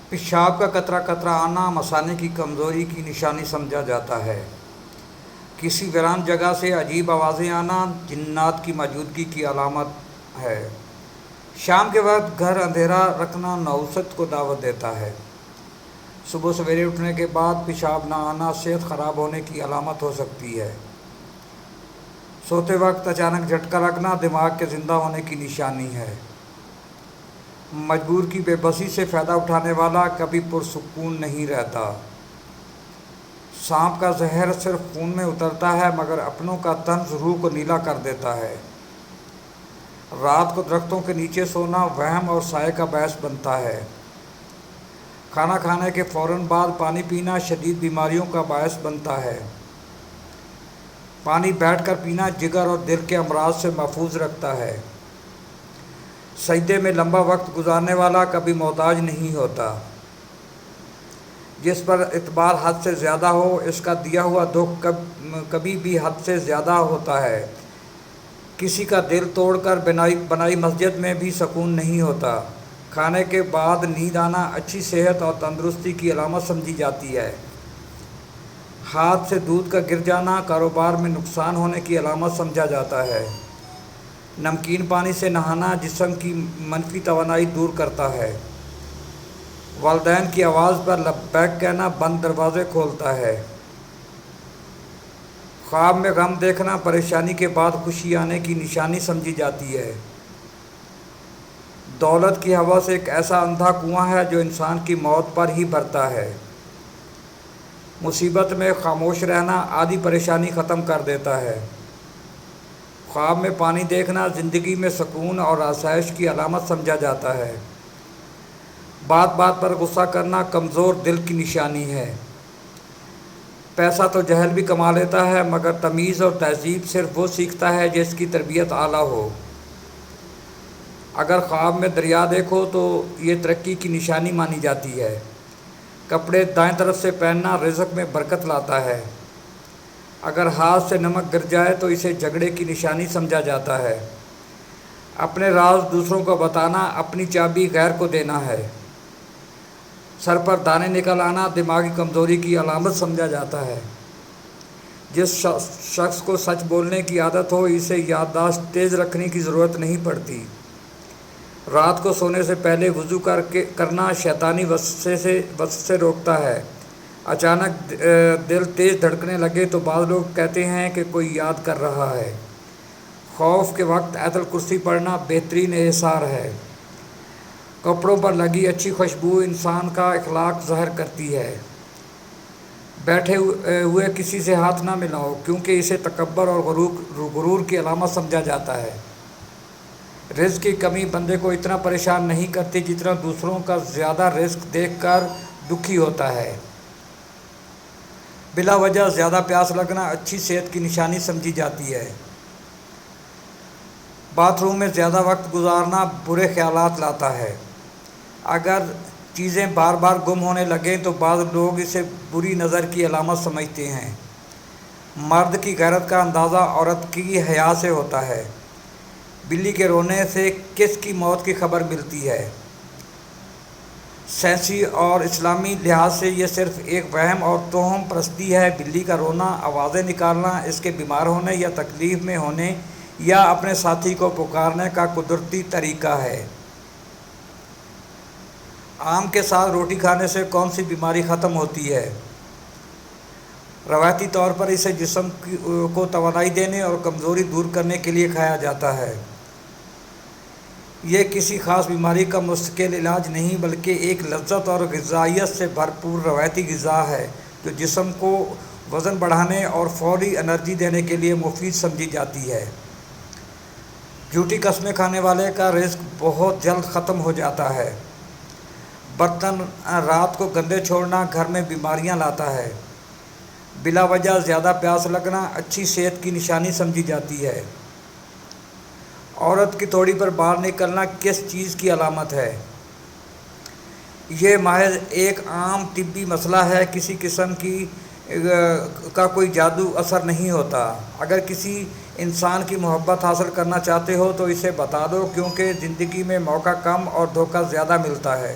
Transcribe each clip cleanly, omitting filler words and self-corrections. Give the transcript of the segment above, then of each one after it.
پیشاب کا قطرہ قطرہ آنا مثانے کی کمزوری کی نشانی سمجھا جاتا ہے۔ کسی ویران جگہ سے عجیب آوازیں آنا جنات کی موجودگی کی علامت ہے۔ شام کے وقت گھر اندھیرا رکھنا نحوست کو دعوت دیتا ہے۔ صبح سویرے اٹھنے کے بعد پیشاب نہ آنا صحت خراب ہونے کی علامت ہو سکتی ہے۔ سوتے وقت اچانک جھٹکا لگنا دماغ کے زندہ ہونے کی نشانی ہے۔ مجبور کی بے بسی سے فائدہ اٹھانے والا کبھی پرسکون نہیں رہتا۔ سانپ کا زہر صرف خون میں اترتا ہے مگر اپنوں کا طنز روح کو نیلا کر دیتا ہے۔ رات کو درختوں کے نیچے سونا وہم اور سائے کا باعث بنتا ہے۔ کھانا کھانے کے فوراً بعد پانی پینا شدید بیماریوں کا باعث بنتا ہے۔ پانی بیٹھ کر پینا جگر اور دل کے امراض سے محفوظ رکھتا ہے۔ سجدے میں لمبا وقت گزارنے والا کبھی محتاج نہیں ہوتا۔ جس پر اعتبار حد سے زیادہ ہو اس کا دیا ہوا دکھ کبھی بھی حد سے زیادہ ہوتا ہے۔ کسی کا دل توڑ کر بنائی مسجد میں بھی سکون نہیں ہوتا۔ کھانے کے بعد نیند آنا اچھی صحت اور تندرستی کی علامت سمجھی جاتی ہے۔ ہاتھ سے دودھ کا گر جانا کاروبار میں نقصان ہونے کی علامت سمجھا جاتا ہے۔ نمکین پانی سے نہانا جسم کی منفی توانائی دور کرتا ہے۔ والدین کی آواز پر لبیک کہنا بند دروازے کھولتا ہے۔ خواب میں غم دیکھنا پریشانی کے بعد خوشی آنے کی نشانی سمجھی جاتی ہے۔ دولت کی ہوس ایک ایسا اندھا کنواں ہے جو انسان کی موت پر ہی بھرتا ہے۔ مصیبت میں خاموش رہنا آدھی پریشانی ختم کر دیتا ہے۔ خواب میں پانی دیکھنا زندگی میں سکون اور آسائش کی علامت سمجھا جاتا ہے۔ بات بات پر غصہ کرنا کمزور دل کی نشانی ہے۔ پیسہ تو جہل بھی کما لیتا ہے مگر تمیز اور تہذیب صرف وہ سیکھتا ہے جس کی تربیت اعلیٰ ہو۔ اگر خواب میں دریا دیکھو تو یہ ترقی کی نشانی مانی جاتی ہے۔ کپڑے دائیں طرف سے پہننا رزق میں برکت لاتا ہے۔ اگر ہاتھ سے نمک گر جائے تو اسے جھگڑے کی نشانی سمجھا جاتا ہے۔ اپنے راز دوسروں کو بتانا اپنی چابی غیر کو دینا ہے۔ سر پر دانے نکل آنا دماغی کمزوری کی علامت سمجھا جاتا ہے۔ جس شخص کو سچ بولنے کی عادت ہو اسے یادداشت تیز رکھنے کی ضرورت نہیں پڑتی۔ رات کو سونے سے پہلے وضو کرنا شیطانی وسوسے سے روکتا ہے۔ اچانک دل تیز دھڑکنے لگے تو بعض لوگ کہتے ہیں کہ کوئی یاد کر رہا ہے۔ خوف کے وقت آیت الکرسی پڑھنا بہترین احسار ہے۔ کپڑوں پر لگی اچھی خوشبو انسان کا اخلاق ظاہر کرتی ہے۔ بیٹھے ہوئے کسی سے ہاتھ نہ ملاؤ کیونکہ اسے تکبر اور غرور کی علامت سمجھا جاتا ہے۔ رزق کی کمی بندے کو اتنا پریشان نہیں کرتی جتنا دوسروں کا زیادہ رزق دیکھ کر دکھی ہوتا ہے۔ بلا وجہ زیادہ پیاس لگنا اچھی صحت کی نشانی سمجھی جاتی ہے۔ باتھ روم میں زیادہ وقت گزارنا برے خیالات لاتا ہے۔ اگر چیزیں بار بار گم ہونے لگیں تو بعض لوگ اسے بری نظر کی علامت سمجھتے ہیں۔ مرد کی غیرت کا اندازہ عورت کی حیا سے ہوتا ہے۔ بلی کے رونے سے کس کی موت کی خبر ملتی ہے؟ سائنسی اور اسلامی لحاظ سے یہ صرف ایک وہم اور توہم پرستی ہے۔ بلی کا رونا آوازیں نکالنا اس کے بیمار ہونے یا تکلیف میں ہونے یا اپنے ساتھی کو پکارنے کا قدرتی طریقہ ہے۔ آم کے ساتھ روٹی کھانے سے کون سی بیماری ختم ہوتی ہے؟ روایتی طور پر اسے جسم کو توانائی دینے اور کمزوری دور کرنے کے لیے کھایا جاتا ہے۔ یہ کسی خاص بیماری کا مستقل علاج نہیں بلکہ ایک لذت اور غذائیت سے بھرپور روایتی غذا ہے جو جسم کو وزن بڑھانے اور فوری انرجی دینے کے لیے مفید سمجھی جاتی ہے۔ جھوٹی قسمیں کھانے والے کا رزق بہت جلد ختم ہو جاتا ہے۔ برتن رات کو گندے چھوڑنا گھر میں بیماریاں لاتا ہے۔ بلا وجہ زیادہ پیاس لگنا اچھی صحت کی نشانی سمجھی جاتی ہے۔ عورت کی توڑی پر بال نکلنا کس چیز کی علامت ہے؟ یہ محض ایک عام طبی مسئلہ ہے۔ کسی قسم کا کوئی جادو اثر نہیں ہوتا۔ اگر کسی انسان کی محبت حاصل کرنا چاہتے ہو تو اسے بتا دو کیونکہ زندگی میں موقع کم اور دھوکہ زیادہ ملتا ہے۔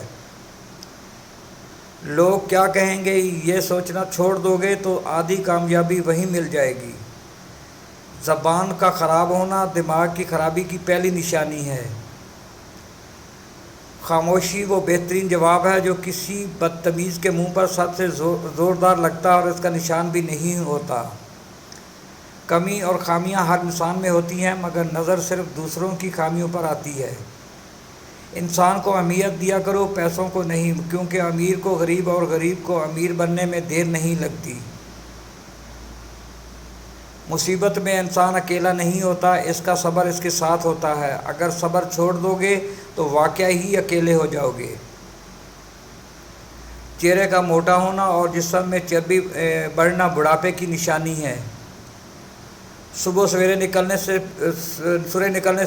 لوگ کیا کہیں گے یہ سوچنا چھوڑ دو گے تو آدھی کامیابی وہیں مل جائے گی۔ زبان کا خراب ہونا دماغ کی خرابی کی پہلی نشانی ہے۔ خاموشی وہ بہترین جواب ہے جو کسی بدتمیز کے منہ پر سب سے زوردار لگتا ہے اور اس کا نشان بھی نہیں ہوتا۔ کمی اور خامیاں ہر انسان میں ہوتی ہیں، مگر نظر صرف دوسروں کی خامیوں پر آتی ہے۔ انسان کو اہمیت دیا کرو، پیسوں کو نہیں، کیونکہ امیر کو غریب اور غریب کو امیر بننے میں دیر نہیں لگتی۔ مصیبت میں انسان اکیلا نہیں ہوتا، اس کا صبر اس کے ساتھ ہوتا ہے۔ اگر صبر چھوڑ دو گے تو واقعہ ہی اکیلے ہو جاؤ گے۔ چہرے کا موٹا ہونا اور جسم میں چربی بڑھنا بڑھاپے کی نشانی ہے۔ صبح سویرے نکلنے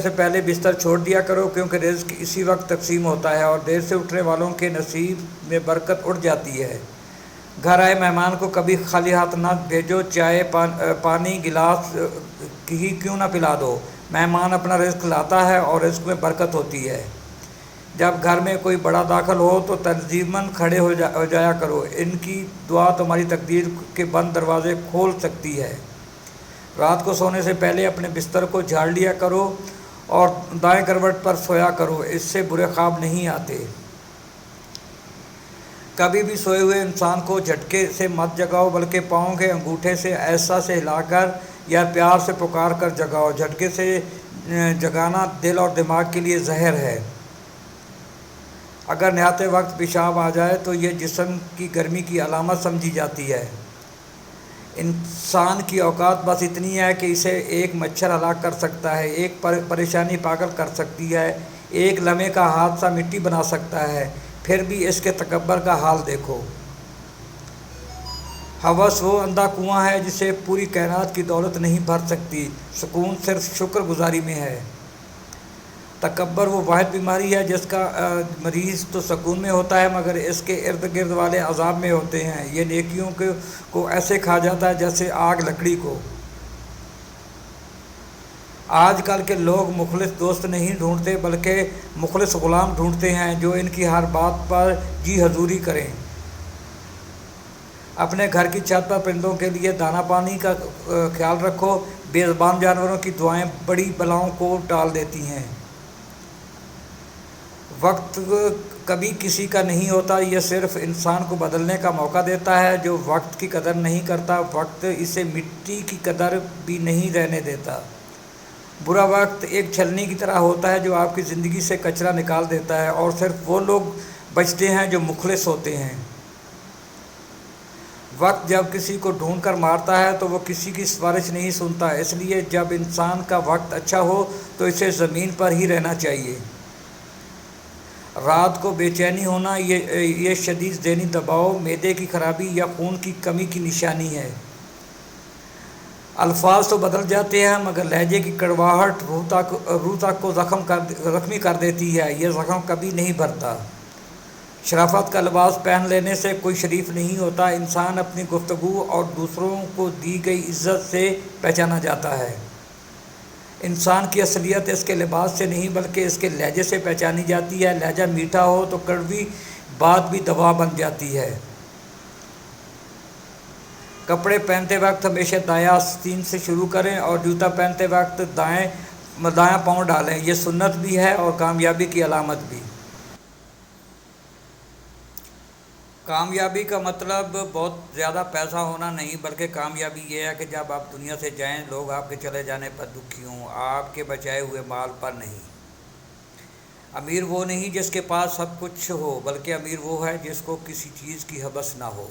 سے پہلے بستر چھوڑ دیا کرو، کیونکہ رزق اسی وقت تقسیم ہوتا ہے اور دیر سے اٹھنے والوں کے نصیب میں برکت اٹھ جاتی ہے۔ گھر آئے مہمان کو کبھی خالی ہاتھ نہ بھیجو، چائے پانی گلاس ہی کیوں نہ پلا دو۔ مہمان اپنا رزق لاتا ہے اور رزق میں برکت ہوتی ہے۔ جب گھر میں کوئی بڑا داخل ہو تو تنظیماً کھڑے ہو جایا کرو، ان کی دعا تمہاری تقدیر کے بند دروازے کھول سکتی ہے۔ رات کو سونے سے پہلے اپنے بستر کو جھاڑ لیا کرو اور دائیں کروٹ پر سویا کرو، اس سے برے خواب نہیں آتے۔ کبھی بھی سوئے ہوئے انسان کو جھٹکے سے مت جگاؤ، بلکہ پاؤں کے انگوٹھے سے ایسا سے ہلا کر یا پیار سے پکار کر جگاؤ۔ جھٹکے سے جگانا دل اور دماغ کے لیے زہر ہے۔ اگر نہاتے وقت پیشاب آ جائے تو یہ جسم کی گرمی کی علامت سمجھی جاتی ہے۔ انسان کی اوقات بس اتنی ہے کہ اسے ایک مچھر ہلاک کر سکتا ہے، ایک پریشانی پاگل کر سکتی ہے، ایک لمحے کا حادثہ مٹی بنا سکتا ہے۔ پھر بھی اس کے تکبر کا حال دیکھو۔ ہوس وہ اندھا کنواں ہے جسے پوری کائنات کی دولت نہیں بھر سکتی، سکون صرف شکر گزاری میں ہے۔ تکبر وہ واحد بیماری ہے جس کا مریض تو سکون میں ہوتا ہے مگر اس کے ارد گرد والے عذاب میں ہوتے ہیں۔ یہ نیکیوں کو ایسے کھا جاتا ہے جیسے آگ لکڑی کو۔ آج کل کے لوگ مخلص دوست نہیں ڈھونڈتے بلکہ مخلص غلام ڈھونڈتے ہیں جو ان کی ہر بات پر جی حضوری کریں۔ اپنے گھر کی چھت پر پرندوں کے لیے دانہ پانی کا خیال رکھو، بے زبان جانوروں کی دعائیں بڑی بلاؤں کو ٹال دیتی ہیں۔ وقت کبھی کسی کا نہیں ہوتا، یہ صرف انسان کو بدلنے کا موقع دیتا ہے۔ جو وقت کی قدر نہیں کرتا، وقت اسے مٹی کی قدر بھی نہیں رہنے دیتا۔ برا وقت ایک چھلنی کی طرح ہوتا ہے جو آپ کی زندگی سے کچرا نکال دیتا ہے، اور صرف وہ لوگ بچتے ہیں جو مخلص ہوتے ہیں۔ وقت جب کسی کو ڈھونڈ کر مارتا ہے تو وہ کسی کی سفارش نہیں سنتا، اس لیے جب انسان کا وقت اچھا ہو تو اسے زمین پر ہی رہنا چاہیے۔ رات کو بے چینی ہونا یہ شدید ذہنی دباؤ، معدے کی خرابی یا خون کی کمی کی نشانی ہے۔ الفاظ تو بدل جاتے ہیں مگر لہجے کی کڑواہٹ روح تک کو زخمی کر دیتی ہے، یہ زخم کبھی نہیں بھرتا۔ شرافت کا لباس پہن لینے سے کوئی شریف نہیں ہوتا، انسان اپنی گفتگو اور دوسروں کو دی گئی عزت سے پہچانا جاتا ہے۔ انسان کی اصلیت اس کے لباس سے نہیں بلکہ اس کے لہجے سے پہچانی جاتی ہے۔ لہجہ میٹھا ہو تو کڑوی بات بھی دوا بن جاتی ہے۔ کپڑے پہنتے وقت ہمیشہ دائیں آستین سے شروع کریں اور جوتا پہنتے وقت دایاں پاؤں ڈالیں، یہ سنت بھی ہے اور کامیابی کی علامت بھی۔ کامیابی کا مطلب بہت زیادہ پیسہ ہونا نہیں، بلکہ کامیابی یہ ہے کہ جب آپ دنیا سے جائیں لوگ آپ کے چلے جانے پر دکھی ہوں، آپ کے بچائے ہوئے مال پر نہیں۔ امیر وہ نہیں جس کے پاس سب کچھ ہو، بلکہ امیر وہ ہے جس کو کسی چیز کی ہبس نہ ہو۔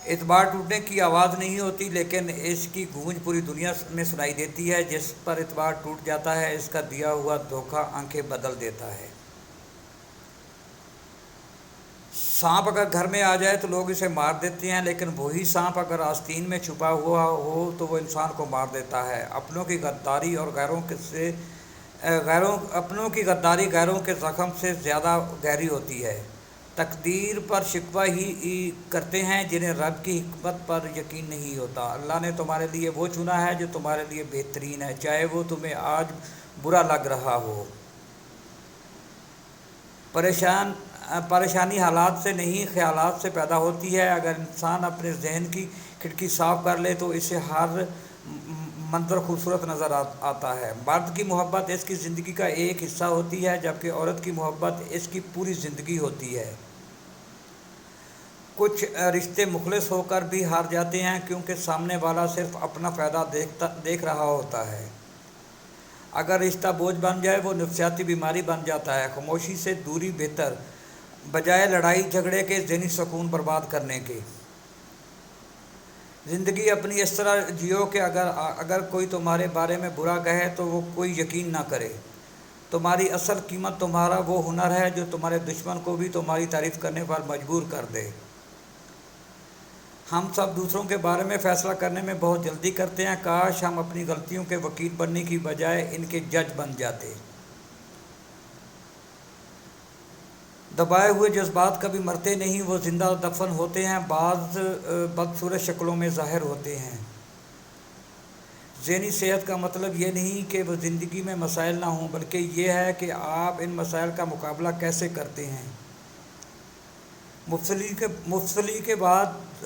اعتبار ٹوٹنے کی آواز نہیں ہوتی لیکن اس کی گونج پوری دنیا میں سنائی دیتی ہے۔ جس پر اعتبار ٹوٹ جاتا ہے اس کا دیا ہوا دھوکہ آنکھیں بدل دیتا ہے۔ سانپ اگر گھر میں آ جائے تو لوگ اسے مار دیتے ہیں، لیکن وہی سانپ اگر آستین میں چھپا ہوا ہو تو وہ انسان کو مار دیتا ہے۔ اپنوں کی غداری غیروں کے زخم سے زیادہ گہری ہوتی ہے۔ تقدیر پر شکوہ ہی کرتے ہیں جنہیں رب کی حکمت پر یقین نہیں ہوتا۔ اللہ نے تمہارے لیے وہ چنا ہے جو تمہارے لیے بہترین ہے، چاہے وہ تمہیں آج برا لگ رہا ہو۔ پریشانی حالات سے نہیں خیالات سے پیدا ہوتی ہے۔ اگر انسان اپنے ذہن کی کھڑکی صاف کر لے تو اسے ہر منظر خوبصورت نظر آتا ہے۔ مرد کی محبت اس کی زندگی کا ایک حصہ ہوتی ہے، جبکہ عورت کی محبت اس کی پوری زندگی ہوتی ہے۔ کچھ رشتے مخلص ہو کر بھی ہار جاتے ہیں کیونکہ سامنے والا صرف اپنا فائدہ دیکھ رہا ہوتا ہے۔ اگر رشتہ بوجھ بن جائے وہ نفسیاتی بیماری بن جاتا ہے۔ خاموشی سے دوری بہتر، بجائے لڑائی جھگڑے کے ذہنی سکون برباد کرنے کے۔ زندگی اپنی اس طرح جیو کہ اگر کوئی تمہارے بارے میں برا کہے تو وہ کوئی یقین نہ کرے۔ تمہاری اصل قیمت تمہارا وہ ہنر ہے جو تمہارے دشمن کو بھی تمہاری تعریف کرنے پر مجبور کر دے۔ ہم سب دوسروں کے بارے میں فیصلہ کرنے میں بہت جلدی کرتے ہیں۔ کاش ہم اپنی غلطیوں کے وکیل بننے کی بجائے ان کے جج بن جاتے۔ دبائے ہوئے جذبات کبھی مرتے نہیں، وہ زندہ دفن ہوتے ہیں، بعض بدصورت شکلوں میں ظاہر ہوتے ہیں۔ ذہنی صحت کا مطلب یہ نہیں کہ وہ زندگی میں مسائل نہ ہوں، بلکہ یہ ہے کہ آپ ان مسائل کا مقابلہ کیسے کرتے ہیں۔ مفصلی کے بعد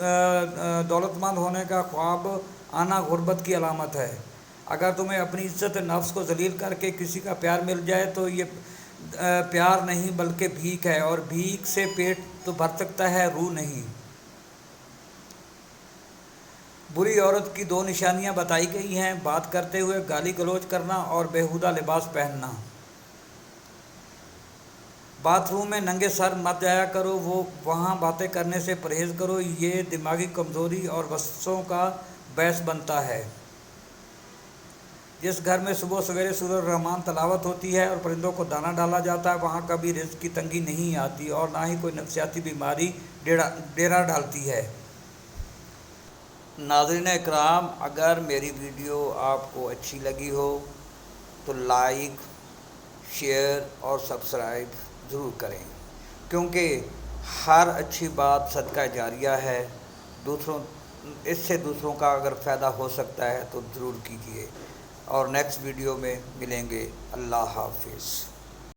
دولت مند ہونے کا خواب آنا غربت کی علامت ہے۔ اگر تمہیں اپنی عزت نفس کو ذلیل کر کے کسی کا پیار مل جائے تو یہ پیار نہیں بلکہ بھیک ہے، اور بھیک سے پیٹ تو بھر سکتا ہے، روح نہیں۔ بری عورت کی 2 نشانیاں بتائی گئی ہیں: بات کرتے ہوئے گالی گلوچ کرنا اور بیہودہ لباس پہننا۔ باتھ روم میں ننگے سر مت جایا کرو، وہاں باتیں کرنے سے پرہیز کرو، یہ دماغی کمزوری اور وسوسوں کا باعث بنتا ہے۔ جس گھر میں صبح سویرے سورۃ الرحمن تلاوت ہوتی ہے اور پرندوں کو دانہ ڈالا جاتا ہے، وہاں کبھی رزق کی تنگی نہیں آتی اور نہ ہی کوئی نفسیاتی بیماری ڈیرا ڈالتی ہے۔ ناظرین اکرام، اگر میری ویڈیو آپ کو اچھی لگی ہو تو لائک، شیئر اور سبسکرائب ضرور کریں، کیونکہ ہر اچھی بات صدقہ جاریہ ہے۔ اس سے دوسروں کا اگر فائدہ ہو سکتا ہے تو ضرور کیجیے، اور نیکسٹ ویڈیو میں ملیں گے۔ اللہ حافظ۔